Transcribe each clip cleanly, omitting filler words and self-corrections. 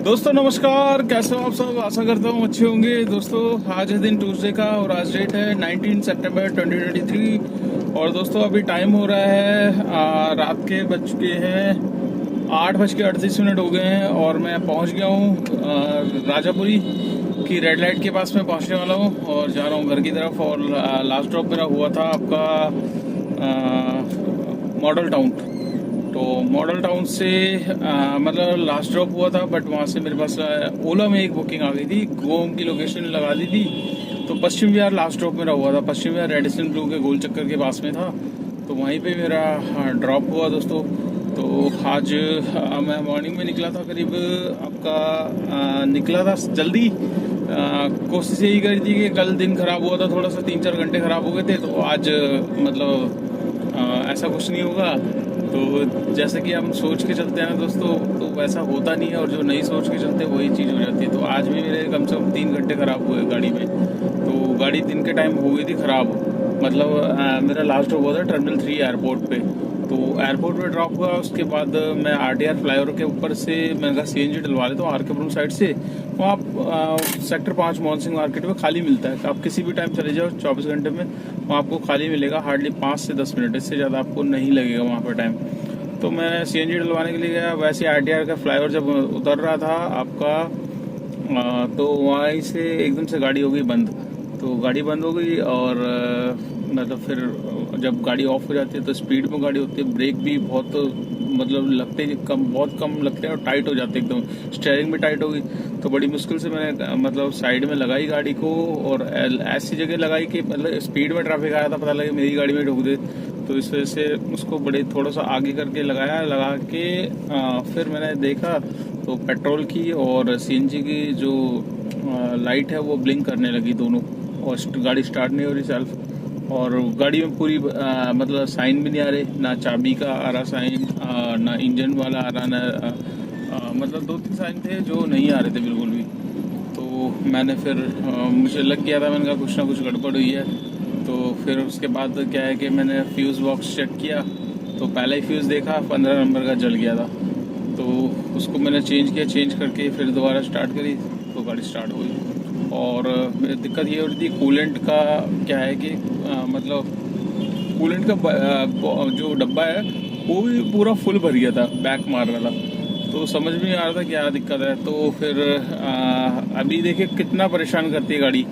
दोस्तों नमस्कार, कैसे हो आप सब। आशा करता हूँ अच्छे होंगे। दोस्तों आज है दिन ट्यूसडे का और आज डेट है 19 सितंबर 2023 और दोस्तों अभी टाइम हो रहा है रात के बज चुके हैं 8:38 हो गए हैं और मैं पहुँच गया हूँ राजापुरी की रेड लाइट के पास में पहुँचने वाला हूँ और जा रहा हूँ घर की तरफ। और लास्ट ड्रॉप मेरा हुआ था आपका मॉडल टाउन। तो मॉडल टाउन से मतलब लास्ट ड्रॉप हुआ था, बट वहाँ से मेरे पास ओला में एक बुकिंग आ गई थी। गोम की लोकेशन लगा दी थी, तो पश्चिम विहार लास्ट ड्रॉप मेरा हुआ था। पश्चिम विहार रेडिसन ब्लू के गोल चक्कर के पास में था, तो वहीं पे मेरा ड्रॉप हुआ दोस्तों। तो आज मैं मॉर्निंग में निकला था, करीब आपका निकला था जल्दी। कोशिश यही करी थी कि कल दिन खराब हुआ था, थोड़ा सा 3-4 घंटे खराब हो गए थे, तो आज मतलब ऐसा कुछ नहीं होगा। तो जैसे कि हम सोच के चलते हैं दोस्तों, तो वैसा होता नहीं है, और जो नहीं सोच के चलते वही चीज़ हो जाती है। तो आज भी मेरे कम से कम 3 घंटे खराब हुए गाड़ी में। तो गाड़ी दिन के टाइम हो गई थी खराब। मतलब मेरा लास्ट ड्रॉप हुआ था टर्मिनल 3 एयरपोर्ट पे। तो एयरपोर्ट पे ड्रॉप हुआ, उसके बाद मैं आरटीआर फ्लाईओवर के ऊपर से मैंने कहा सीएनजी डलवा लेता हूँ आरकेपुरम साइड से। वहाँ सेक्टर 5 मोहन सिंह मार्केट में खाली मिलता है। आप किसी भी टाइम चले जाओ 24 घंटे में वहाँ आपको खाली मिलेगा। हार्डली 5 से 10 मिनट, इससे ज़्यादा आपको नहीं लगेगा वहाँ पर टाइम। तो मैं सीएनजी डलवाने के लिए गया। वैसे आरटीआर का फ्लाईओवर जब उतर रहा था आपका तो वहीं से एकदम से गाड़ी हो गई बंद। तो गाड़ी बंद हो गई और मतलब फिर जब गाड़ी ऑफ हो जाती है तो स्पीड में गाड़ी होती है, ब्रेक भी बहुत मतलब लगते कम, बहुत कम लगते हैं और टाइट हो जाते हैं एकदम। स्टीयरिंग भी टाइट हो गई, तो बड़ी मुश्किल से मैंने मतलब साइड में लगाई गाड़ी को, और ऐसी जगह लगाई कि मतलब स्पीड में ट्रैफिक आया था, पता लगे मेरी गाड़ी में ठोक दे। तो इस वजह से उसको बड़े थोड़ा सा आगे करके लगाया, लगा के फिर मैंने देखा तो पेट्रोल की और सीएनजी की जो लाइट है वो ब्लिंक करने लगी दोनों, और गाड़ी स्टार्ट नहीं हो रही सेल्फ। और गाड़ी में पूरी मतलब साइन भी नहीं आ रहे, ना चाबी का आ रहा साइन, ना इंजन वाला आ रहा, ना मतलब 2-3 साइन थे जो नहीं आ रहे थे बिल्कुल भी। तो मैंने फिर मुझे लग गया था, मैंने कहा कुछ ना कुछ गड़बड़ हुई है। तो फिर उसके बाद क्या है कि मैंने फ्यूज़ बॉक्स चेक किया, तो पहला ही फ्यूज़ देखा 15 नंबर का जल गया था। तो उसको मैंने चेंज किया, चेंज करके फिर दोबारा स्टार्ट करी तो गाड़ी स्टार्ट हुई। और दिक्कत ये हो रही थी कूलेंट का, क्या है कि मतलब कूलेंट का जो डब्बा है वो भी पूरा फुल भर गया था, बैक मार रहा था। तो समझ में नहीं आ रहा था क्या दिक्कत है। तो फिर अभी देखिए कितना परेशान करती है गाड़ी।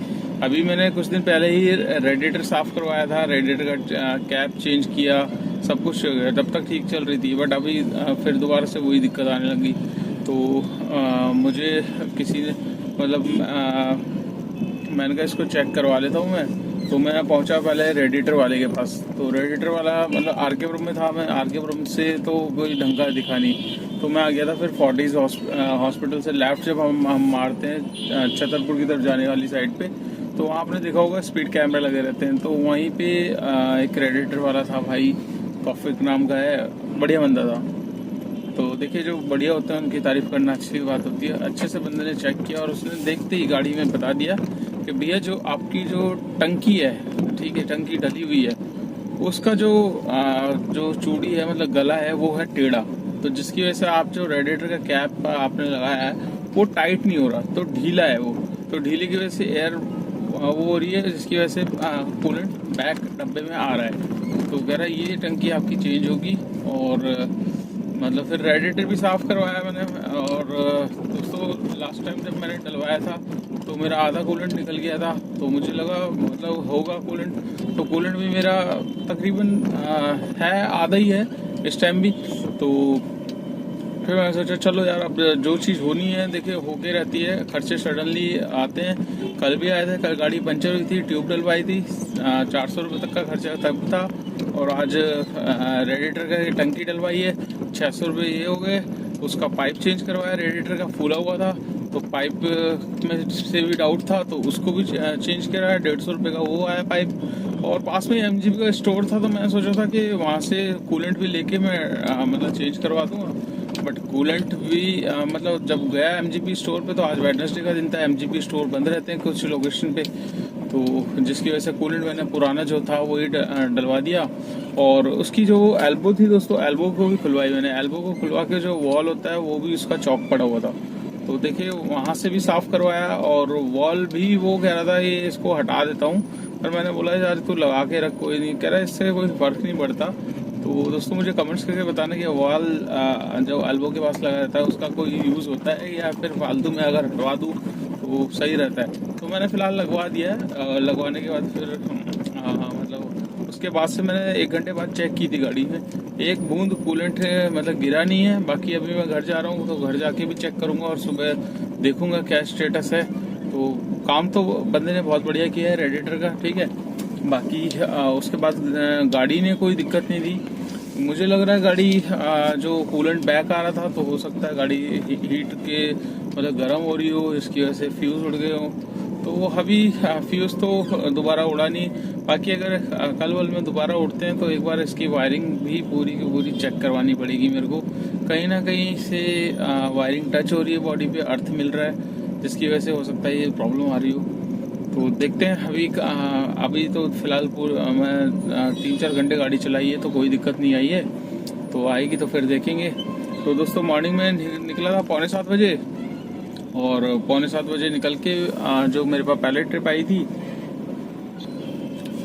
अभी मैंने कुछ दिन पहले ही रेडिएटर साफ़ करवाया था, रेडिएटर का कैप चेंज किया, सब कुछ तब तक ठीक चल रही थी। बट अभी फिर दोबारा से वही दिक्कत आने लगी। तो मुझे किसी ने मतलब मैंने कहा इसको चेक करवा लेता हूँ मैं। तो मैं पहुंचा पहले रेडिएटर वाले के पास। तो रेडिएटर वाला मतलब आरकेपुरम में था, मैं आरकेपुरम से तो कोई ढंग का दिखा नहीं। तो मैं आ गया था फिर फोर्टिस हॉस्पिटल से लेफ्ट जब हम मारते हैं छतरपुर की तरफ जाने वाली साइड पे, तो वहाँ आपने देखा होगा स्पीड कैमरा लगे रहते हैं। तो वहीं पे एक रेडिएटर वाला था भाई, तौफिक नाम का है, बढ़िया बंदा था। तो देखिए जो बढ़िया होते हैं उनकी तारीफ करना अच्छी बात होती है। अच्छे से बंदे ने चेक किया और उसने देखते ही गाड़ी में बता दिया कि भैया जो आपकी जो टंकी है, ठीक है, टंकी डली हुई है, उसका जो चूड़ी है मतलब गला है वो है टेढ़ा। तो जिसकी वजह से आप जो रेडिएटर का कैप आपने लगाया है वो टाइट नहीं हो रहा, तो ढीला है वो। तो ढीले की वजह से एयर वो हो रही है, जिसकी वजह से कूलेंट बैक डब्बे में आ रहा है। तो कह रहा है ये टंकी आपकी चेंज होगी। और मतलब फिर रेडिएटर भी साफ़ करवाया मैंने। और दोस्तों लास्ट टाइम जब मैंने डलवाया था तो मेरा आधा कूलेंट निकल गया था, तो मुझे लगा मतलब होगा कूलेंट। तो कूलेंट भी मेरा तकरीबन है आधा ही है इस टाइम भी। तो फिर मैंने सोचा चलो यार, अब जो चीज़ होनी है देखिए होके रहती है, खर्चे सडनली आते हैं। कल भी आए थे, कल गाड़ी पंचर हुई थी, ट्यूब डलवाई थी, 400 रुपये तक का खर्चा तब था। और आज रेडिएटर का टंकी डलवाई है, 600 रुपये ये हो गए। उसका पाइप चेंज करवाया, रेडिएटर का फूला हुआ था तो पाइप में से भी डाउट था, तो उसको भी चेंज कराया, 150 रुपये का वो आया पाइप। और पास में एमजीपी का स्टोर था, तो मैंने सोचा था कि वहाँ से कूलेंट भी लेके मैं मतलब चेंज करवा दूँगा। बट कूलेंट भी मतलब जब गया एमजीपी स्टोर पे, तो आज वेडनेसडे का दिन था, एमजीपी स्टोर बंद रहते हैं कुछ लोकेशन पे, तो जिसकी वजह से कूलेंट मैंने पुराना जो था वही डलवा दिया। और उसकी जो एल्बो थी दोस्तों, एल्बो को भी खुलवाई मैंने। एल्बो को खुलवा के जो वॉल होता है वो भी उसका चौक पड़ा हुआ था, तो देखिए वहां से भी साफ करवाया, और वॉल भी वो कह रहा था ये इसको हटा देता हूँ, पर मैंने बोला यार तू लगा के रख, कोई नहीं, कह रहा इससे कोई फर्क नहीं पड़ता। तो दोस्तों मुझे कमेंट्स करके बताना कि वॉल जो एल्बो के पास लगा रहता है उसका कोई यूज़ होता है या फिर फालतू में अगर हटवा दूँ तो सही रहता है। तो मैंने फ़िलहाल लगवा दिया है। लगवाने के बाद फिर मतलब उसके बाद से मैंने 1 घंटे बाद चेक की थी गाड़ी में, एक बूंद कूलेंट मतलब गिरा नहीं है। बाकी अभी मैं घर जा रहा हूँ तो घर जाके भी चेक करूँगा और सुबह देखूँगा क्या स्टेटस है। तो काम तो बंदे ने बहुत बढ़िया किया है रेडिएटर का, ठीक है। बाकी उसके बाद गाड़ी ने कोई दिक्कत नहीं दी। मुझे लग रहा है गाड़ी जो कूलेंट बैक आ रहा था तो हो सकता है गाड़ी हीट के मतलब गर्म हो रही हो, इसकी वजह से फ्यूज़ उड़ गए हो। तो अभी फ्यूज़ तो दोबारा उड़ा नहीं। बाकी अगर कल वल में दोबारा उड़ते हैं तो एक बार इसकी वायरिंग भी पूरी की पूरी चेक करवानी पड़ेगी मेरे को। कहीं ना कहीं से वायरिंग टच हो रही है, बॉडी पे अर्थ मिल रहा है, जिसकी वजह से हो सकता है ये प्रॉब्लम आ रही हो। तो देखते हैं। अभी तो फिलहाल मैं 3-4 घंटे गाड़ी चलाई है तो कोई दिक्कत नहीं आई है, तो आएगी तो फिर देखेंगे। तो दोस्तों मॉर्निंग में निकला था 6:45 बजे, और 6:45 बजे निकल के जो मेरे पास पहले ट्रिप आई थी,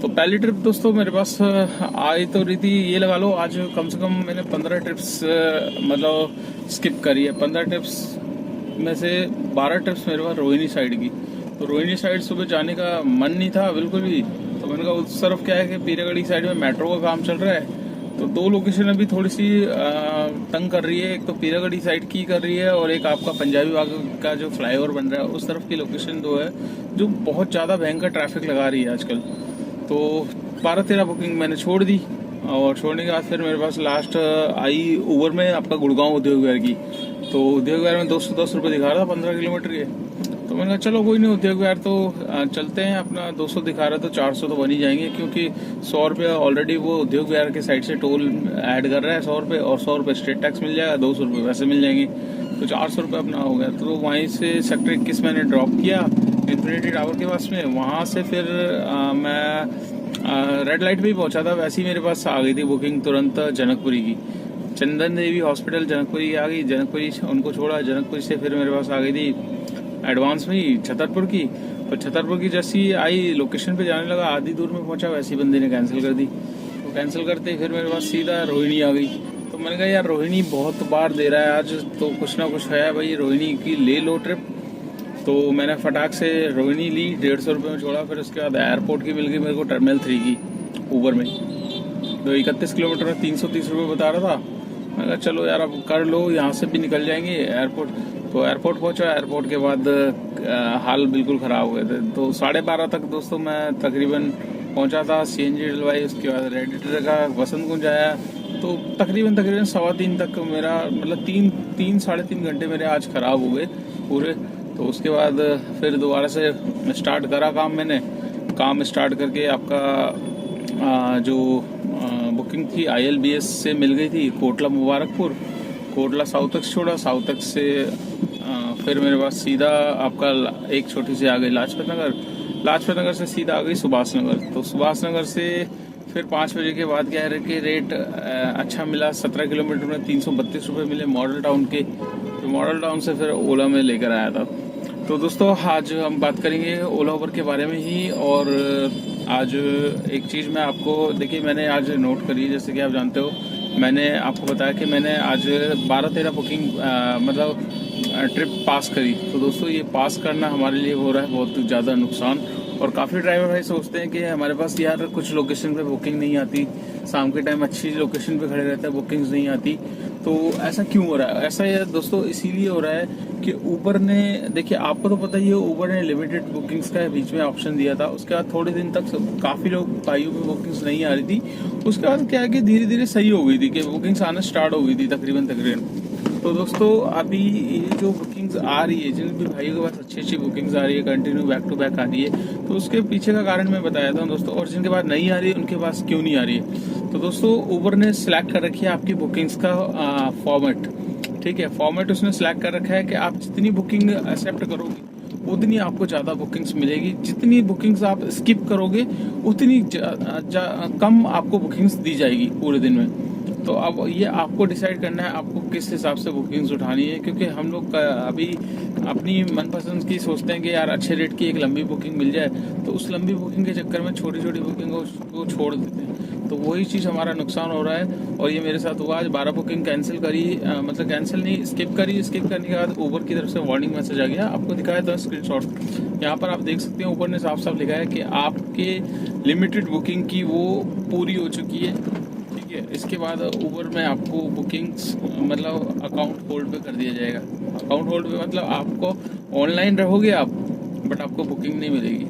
तो पहली ट्रिप दोस्तों मेरे पास आई तो रही थी, ये लगा लो आज कम से कम मैंने 15 ट्रिप्स मतलब स्किप करी है। 15 ट्रिप्स में से 12 ट्रिप्स मेरे पास रोहिणी साइड की। तो रोहिणी साइड सुबह जाने का मन नहीं था बिल्कुल भी। तो मैंने कहा उस तरफ क्या है कि पीरागढ़ी साइड में मेट्रो का काम चल रहा है, तो 2 लोकेशन अभी थोड़ी सी तंग कर रही है। एक तो पीरागढ़ी साइड की कर रही है, और एक आपका पंजाबी बाग का जो फ्लाईओवर बन रहा है उस तरफ की लोकेशन 2 है, जो बहुत ज़्यादा भयंकर ट्रैफिक लगा रही है आजकल। तो 12-13 बुकिंग मैंने छोड़ दी, और छोड़ने के बाद फिर मेरे पास लास्ट आई उबर में आपका गुड़गांव उद्योग विहार की। तो उद्योग विहार में 210 रुपये दिखा रहा था 15 किलोमीटर के। तो मैंने कहा चलो कोई नहीं, उद्योग विहार तो चलते हैं, अपना 200 दिखा रहा है तो 400 तो बन ही जाएंगे, क्योंकि 100 रुपये ऑलरेडी वो उद्योग विहार के साइड से टोल ऐड कर रहा है 100 रुपये, और 100 रुपये स्टेट टैक्स मिल जाएगा, 200 रुपये वैसे मिल जाएंगे, तो 400 रुपये अपना हो गया। तो वहीं से सेक्टर 21 मैंने ड्रॉप किया इन्फिनिटी टावर के पास में। वहाँ से फिर मैं रेड लाइट भी पहुंचा था, वैसे ही मेरे पास आ गई थी बुकिंग तुरंत जनकपुरी की। चंदन देवी हॉस्पिटल जनकपुरी आ गई, जनकपुरी उनको छोड़ा, जनकपुरी से फिर मेरे पास आ गई थी एडवांस में ही छतरपुर की। तो छतरपुर की जैसी आई लोकेशन पे जाने लगा, आधी दूर में पहुंचा, वैसी बंदे ने कैंसिल कर दी। तो कैंसिल करते फिर मेरे पास सीधा रोहिणी आ गई। तो मैंने कहा यार रोहिणी बहुत बार दे रहा है, आज तो कुछ ना कुछ है भाई, रोहिणी की ले लो ट्रिप। तो मैंने फटाक से रोहिणी ली, 150 रुपये में छोड़ा। फिर उसके बाद एयरपोर्ट की मिल गई मेरे को टर्मिनल 3 की ऊबर में। तो 31 किलोमीटर में 330 रुपये बता रहा था। मैंने कहा चलो यार अब कर लो, यहाँ से भी निकल जाएंगे एयरपोर्ट। तो एयरपोर्ट पहुंचा, एयरपोर्ट के बाद हाल बिल्कुल ख़राब हो गए थे। तो 12:30 तक दोस्तों मैं तकरीबन पहुंचा था, CNG डलवाई, उसके बाद रेडिएटर का वसंत कुंज आया। तो तकरीबन 3:15 तक मेरा मतलब 3-3.5 घंटे मेरे आज ख़राब हो गए पूरे। तो उसके बाद फिर दोबारा से स्टार्ट करा काम मैंने। काम स्टार्ट करके आपका जो बुकिंग थी ILBS से मिल गई थी कोटला मुबारकपुर, कोटला साउथ तक छोड़ा, साउथ तक से फिर मेरे पास सीधा आपका एक छोटी सी आ गई लाजपत नगर, लाजपत नगर से सीधा आ गई सुभाष नगर। तो सुभाष नगर से फिर 5 बजे के बाद क्या है कि रेट अच्छा मिला, 17 किलोमीटर में 332 रुपये मिले मॉडल टाउन के। तो मॉडल टाउन से फिर ओला में लेकर आया था। तो दोस्तों आज हम बात करेंगे ओला उबर के बारे में ही। और आज एक चीज़ मैं आपको देखिए मैंने आज नोट करी, जैसे कि आप जानते हो मैंने आपको बताया कि मैंने आज 12-13 बुकिंग मतलब ट्रिप पास करी। तो दोस्तों ये पास करना हमारे लिए हो रहा है बहुत ज़्यादा नुकसान। और काफ़ी ड्राइवर भाई सोचते हैं कि हमारे पास यार कुछ लोकेशन पे बुकिंग नहीं आती, शाम के टाइम अच्छी लोकेशन पे खड़े रहते हैं, बुकिंग्स नहीं आती। तो ऐसा क्यों हो रहा है? ऐसा ये दोस्तों इसीलिए हो रहा है कि ऊबर ने, देखिए आपको तो पता ही है, ऊबर ने लिमिटेड बुकिंग्स का बीच में ऑप्शन दिया था। उसके बाद थोड़े दिन तक काफ़ी लोग भाइयों पे बुकिंग्स नहीं आ रही थी। उसके बाद क्या है कि धीरे धीरे सही हो गई थी कि बुकिंग्स आना स्टार्ट हो गई थी तकरीबन। तो दोस्तों अभी ये जो बुकिंग्स आ रही है, जिन भी भाइयों के पास अच्छी अच्छी बुकिंग्स आ रही है, कंटिन्यू बैक टू बैक आ रही है, तो उसके पीछे का कारण मैं बताया था दोस्तों। और जिनके पास नहीं आ रही है उनके पास क्यों नहीं आ रही है, तो दोस्तों ऊबर ने सिलेक्ट कर रखी है आपकी बुकिंग्स का फॉर्मेट। ठीक है, फॉर्मेट उसने सिलेक्ट कर रखा है कि आप जितनी बुकिंग एक्सेप्ट करोगे उतनी आपको ज़्यादा बुकिंग्स मिलेगी, जितनी बुकिंग्स आप स्किप करोगे उतनी कम आपको बुकिंग्स दी जाएगी पूरे दिन में। तो अब ये आपको डिसाइड करना है आपको किस हिसाब से बुकिंग्स उठानी है, क्योंकि हम लोग अभी अपनी मनपसंद की सोचते हैं कि यार अच्छे रेट की एक लंबी बुकिंग मिल जाए, तो उस लंबी बुकिंग के चक्कर में छोटी छोटी बुकिंग को छोड़ देते हैं। तो वही चीज़ हमारा नुकसान हो रहा है और ये मेरे साथ हुआ। आज 12 बुकिंग कैंसिल करी, मतलब कैंसिल नहीं, स्किप करी। स्किप करने के बाद ऊबर की तरफ से वार्निंग मैसेज आ गया। आपको दिखाया था स्क्रीनशॉट, यहाँ पर आप देख सकते हैं ऊपर ने साफ साफ लिखा है कि आपके लिमिटेड बुकिंग की वो पूरी हो चुकी है। ठीक है, इसके बाद ऊबर में आपको बुकिंग्स मतलब अकाउंट होल्ड पे कर दिया जाएगा। अकाउंट होल्ड पे मतलब आपको ऑनलाइन रहोगे आप, बट आपको बुकिंग नहीं मिलेगी।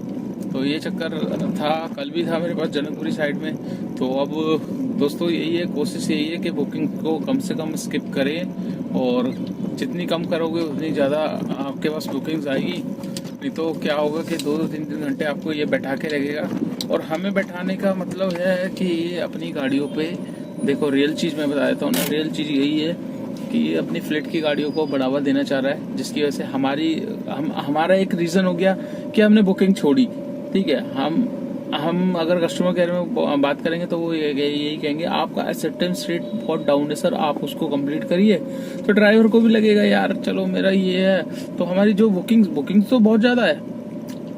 तो ये चक्कर था, कल भी था मेरे पास जनकपुरी साइड में। तो अब दोस्तों यही है, कोशिश यही है कि बुकिंग को कम से कम स्किप करें, और जितनी कम करोगे उतनी ज़्यादा आपके पास बुकिंग्स आएगी। नहीं तो क्या होगा कि 2-3 घंटे आपको ये बैठा के लगेगा। और हमें बैठाने का मतलब है कि ये अपनी गाड़ियों पे देखो, रियल चीज़ मैं बता देता हूँ ना, रियल चीज़ यही है कि ये अपनी फ्लीट की गाड़ियों को बढ़ावा देना चाह रहा है, जिसकी वजह से हमारा एक रीज़न हो गया कि हमने बुकिंग छोड़ी। ठीक है, हम अगर कस्टमर केयर में बात करेंगे तो वो यही कहेंगे आपका एक्सेप्टेंस रेट बहुत डाउन है सर, आप उसको कंप्लीट करिए। तो ड्राइवर को भी लगेगा यार चलो मेरा ये है। तो हमारी जो बुकिंग्स तो बहुत ज़्यादा है,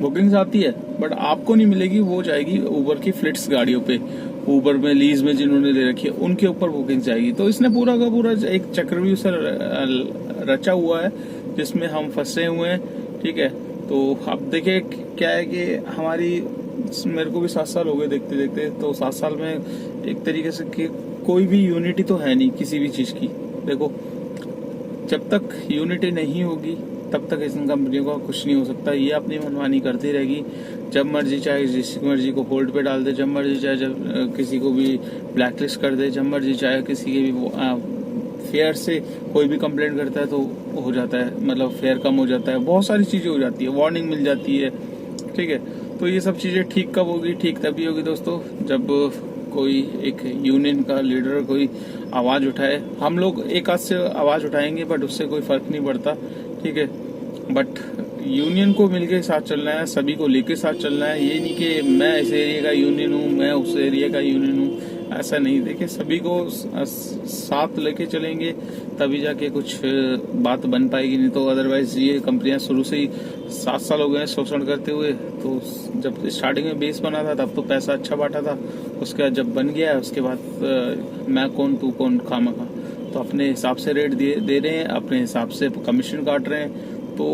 बुकिंग्स आती है, बट आपको नहीं मिलेगी, वो जाएगी ऊबर की फ्लिट्स गाड़ियों पे। ऊबर में लीज में जिन्होंने ले रखी है उनके ऊपर बुकिंग जाएगी। तो इसने पूरा का पूरा एक चक्रव्यूह से रचा हुआ है जिसमें हम फंसे हुए हैं। ठीक है, तो अब देखिए क्या है कि मेरे को भी 7 साल हो गए देखते देखते। तो 7 साल में एक तरीके से कि कोई भी यूनिटी तो है नहीं किसी भी चीज़ की। देखो, जब तक यूनिटी नहीं होगी तब तक इन कंपनियों का कुछ नहीं हो सकता। ये अपनी मनमानी करती रहेगी, जब मर्जी चाहे जिसकी मर्जी को होल्ड पे डाल दे, जब मर्जी चाहे जब किसी को भी ब्लैकलिस्ट कर दे, जब मर्जी चाहे किसी के भी फेयर से कोई भी कंप्लेंट करता है तो हो जाता है, मतलब फेयर कम हो जाता है, बहुत सारी चीज़ें हो जाती है, वार्निंग मिल जाती है। ठीक है, तो ये सब चीज़ें ठीक कब होगी? ठीक तभी होगी दोस्तों जब कोई एक यूनियन का लीडर कोई आवाज़ उठाए। हम लोग एक आध से आवाज़ उठाएंगे बट उससे कोई फर्क नहीं पड़ता। ठीक है, बट यूनियन को मिलके साथ चलना है, सभी को लेके साथ चलना है। ये नहीं कि मैं इस एरिया का यूनियन हूँ, मैं उस एरिया का यूनियन हूँ, ऐसा नहीं। देखिए, सभी को साथ लेके चलेंगे तभी जाके कुछ बात बन पाएगी, नहीं तो अदरवाइज ये कंपनियां शुरू से ही 7 साल हो गए शोषण करते हुए। तो जब स्टार्टिंग में बेस बना था तब तो पैसा अच्छा बांटा था, उसके बाद जब बन गया उसके बाद मैं कौन तू कौन खामखा, तो अपने हिसाब से रेट दे रहे हैं, अपने हिसाब से कमीशन काट रहे हैं। तो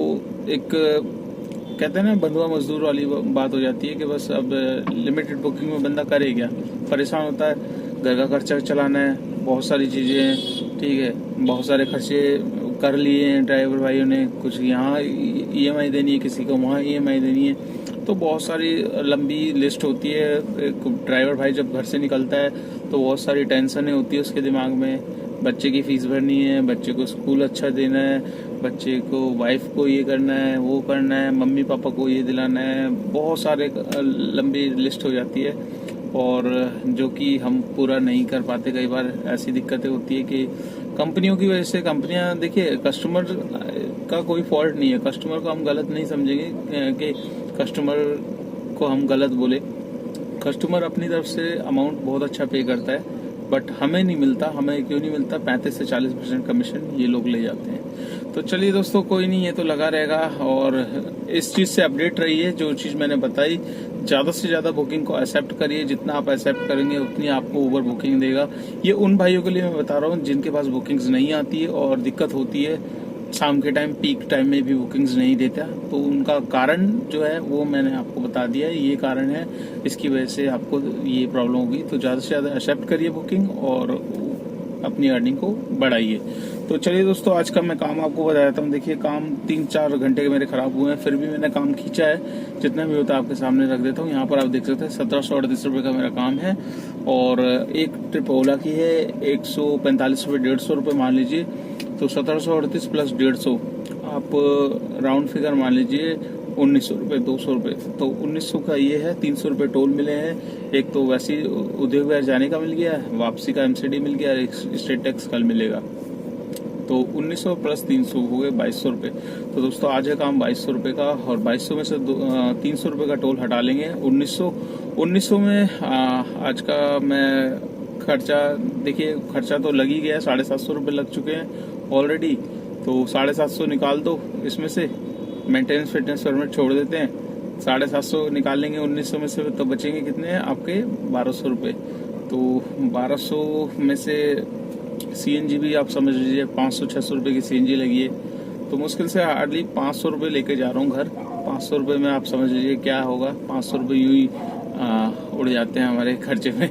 एक कहते हैं ना बंधुआ मजदूर वाली बात हो जाती है कि बस अब लिमिटेड बुकिंग में बंदा करे क्या, परेशान होता है, घर का खर्चा चलाना है, बहुत सारी चीज़ें हैं। ठीक है, बहुत सारे खर्चे कर लिए हैं ड्राइवर भाइयों ने, कुछ यहाँ EMI देनी है, किसी को वहाँ EMI देनी है, तो बहुत सारी लंबी लिस्ट होती है। एक ड्राइवर भाई जब घर से निकलता है तो बहुत सारी टेंशनें होती है उसके दिमाग में, बच्चे की फीस भरनी है, बच्चे को स्कूल अच्छा देना है, बच्चे को वाइफ को ये करना है, वो करना है, मम्मी पापा को ये दिलाना है, बहुत सारे लंबी लिस्ट हो जाती है, और जो कि हम पूरा नहीं कर पाते। कई बार ऐसी दिक्कतें होती है कि कंपनियों की वजह से, कंपनियां देखिए कस्टमर का कोई फॉल्ट नहीं है, कस्टमर को हम गलत नहीं समझेंगे कि कस्टमर को हम गलत बोले। कस्टमर अपनी तरफ से अमाउंट बहुत अच्छा पे करता है, बट हमें नहीं मिलता। हमें क्यों नहीं मिलता? 35 से 40% कमीशन ये लोग ले जाते हैं। तो चलिए दोस्तों, कोई नहीं, ये तो लगा रहेगा, और इस चीज़ से अपडेट रहिए। जो चीज़ मैंने बताई, ज़्यादा से ज़्यादा बुकिंग को एक्सेप्ट करिए, जितना आप एक्सेप्ट करेंगे उतनी आपको ऊबर बुकिंग देगा। ये उन भाइयों के लिए मैं बता रहा हूँ जिनके पास बुकिंग्स नहीं आती है और दिक्कत होती है, शाम के टाइम पीक टाइम में भी बुकिंग्स नहीं देता, तो उनका कारण जो है वो मैंने आपको बता दिया है, ये कारण है, इसकी वजह से आपको ये प्रॉब्लम होगी। तो ज़्यादा से ज़्यादा एक्सेप्ट करिए बुकिंग और अपनी अर्निंग को बढ़ाइए। तो चलिए दोस्तों, आज का मैं काम आपको बता देता हूँ। देखिए, काम 3-4 घंटे के मेरे खराब हुए हैं, फिर भी मैंने काम खींचा है, जितना भी होता है आपके सामने रख देता हूँ। यहाँ पर आप देख सकते हैं 1738 रुपये का मेरा काम है, और एक ट्रिप ओला की है 145 रुपये, 150 रुपये मान लीजिए। तो 1738 प्लस 150, आप राउंड फिगर मान लीजिए 1900 रुपये, 200 रुपये, तो 1900 का ये है। 300 रुपये टोल मिले हैं, एक तो वैसे ही उद्योग विहार जाने का मिल गया, वापसी का MCD मिल गया, एक स्टेट टैक्स कल मिलेगा। तो 1900 प्लस 300 हो गए 2200 रुपये। तो दोस्तों, आज है काम 2200 रुपये का, और 2200 में से 300 रुपये का टोल हटा लेंगे। 1900 में आज का मैं खर्चा देखिए, खर्चा तो लग ही गया, 750 रुपये लग चुके हैं ऑलरेडी। तो 750 निकाल दो इसमें से, मेंटेनेंस फिटनेस परमिट छोड़ देते हैं, 750 निकाल लेंगे 1900 में से, तो बचेंगे कितने हैं आपके 1200 रुपये। तो 1200 में से CNG भी आप समझ लीजिए 500-600 रुपये की CNG लगी है, तो मुश्किल से हार्डली 500 रुपये लेके जा रहा हूँ घर। 500 रुपये में आप समझ लीजिए क्या होगा, 500 रुपये यूँ ही उड़ जाते हैं हमारे खर्चे में।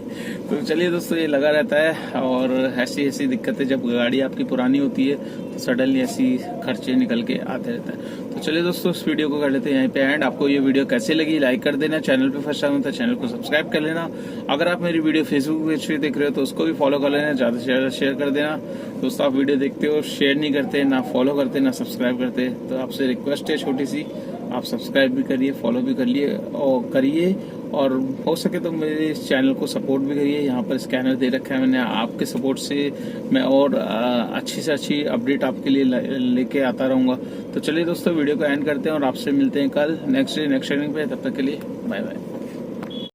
तो चलिए दोस्तों, ये लगा रहता है, और ऐसी दिक्कतें जब गाड़ी आपकी पुरानी होती है तो सडनली ऐसी खर्चे निकल के आते रहता है। तो चलिए दोस्तों, इस वीडियो को कर लेते हैं यहीं पे एंड। आपको ये वीडियो कैसे लगी लाइक कर देना, चैनल पे फर्स्ट टाइम तो चैनल को सब्सक्राइब कर लेना। अगर आप मेरी वीडियो फेसबुक पे देख रहे हो तो उसको भी फॉलो कर लेना, ज़्यादा से ज़्यादा शेयर कर देना। दोस्तों, आप वीडियो देखते हो, शेयर नहीं करते, ना फॉलो करते, ना सब्सक्राइब करते, तो आपसे रिक्वेस्ट है छोटी सी, आप सब्सक्राइब भी करिए, फॉलो भी करिए, और हो सके तो मेरे इस चैनल को सपोर्ट भी करिए। यहाँ पर स्कैनर दे रखा है मैंने, आपके सपोर्ट से मैं और अच्छी से अच्छी अपडेट आपके लिए लेके आता रहूँगा। तो चलिए दोस्तों, वीडियो को एंड करते हैं और आपसे मिलते हैं कल नेक्स्ट डे नेक्स्ट ट्रेनिंग पे। तब तक के लिए बाय बाय।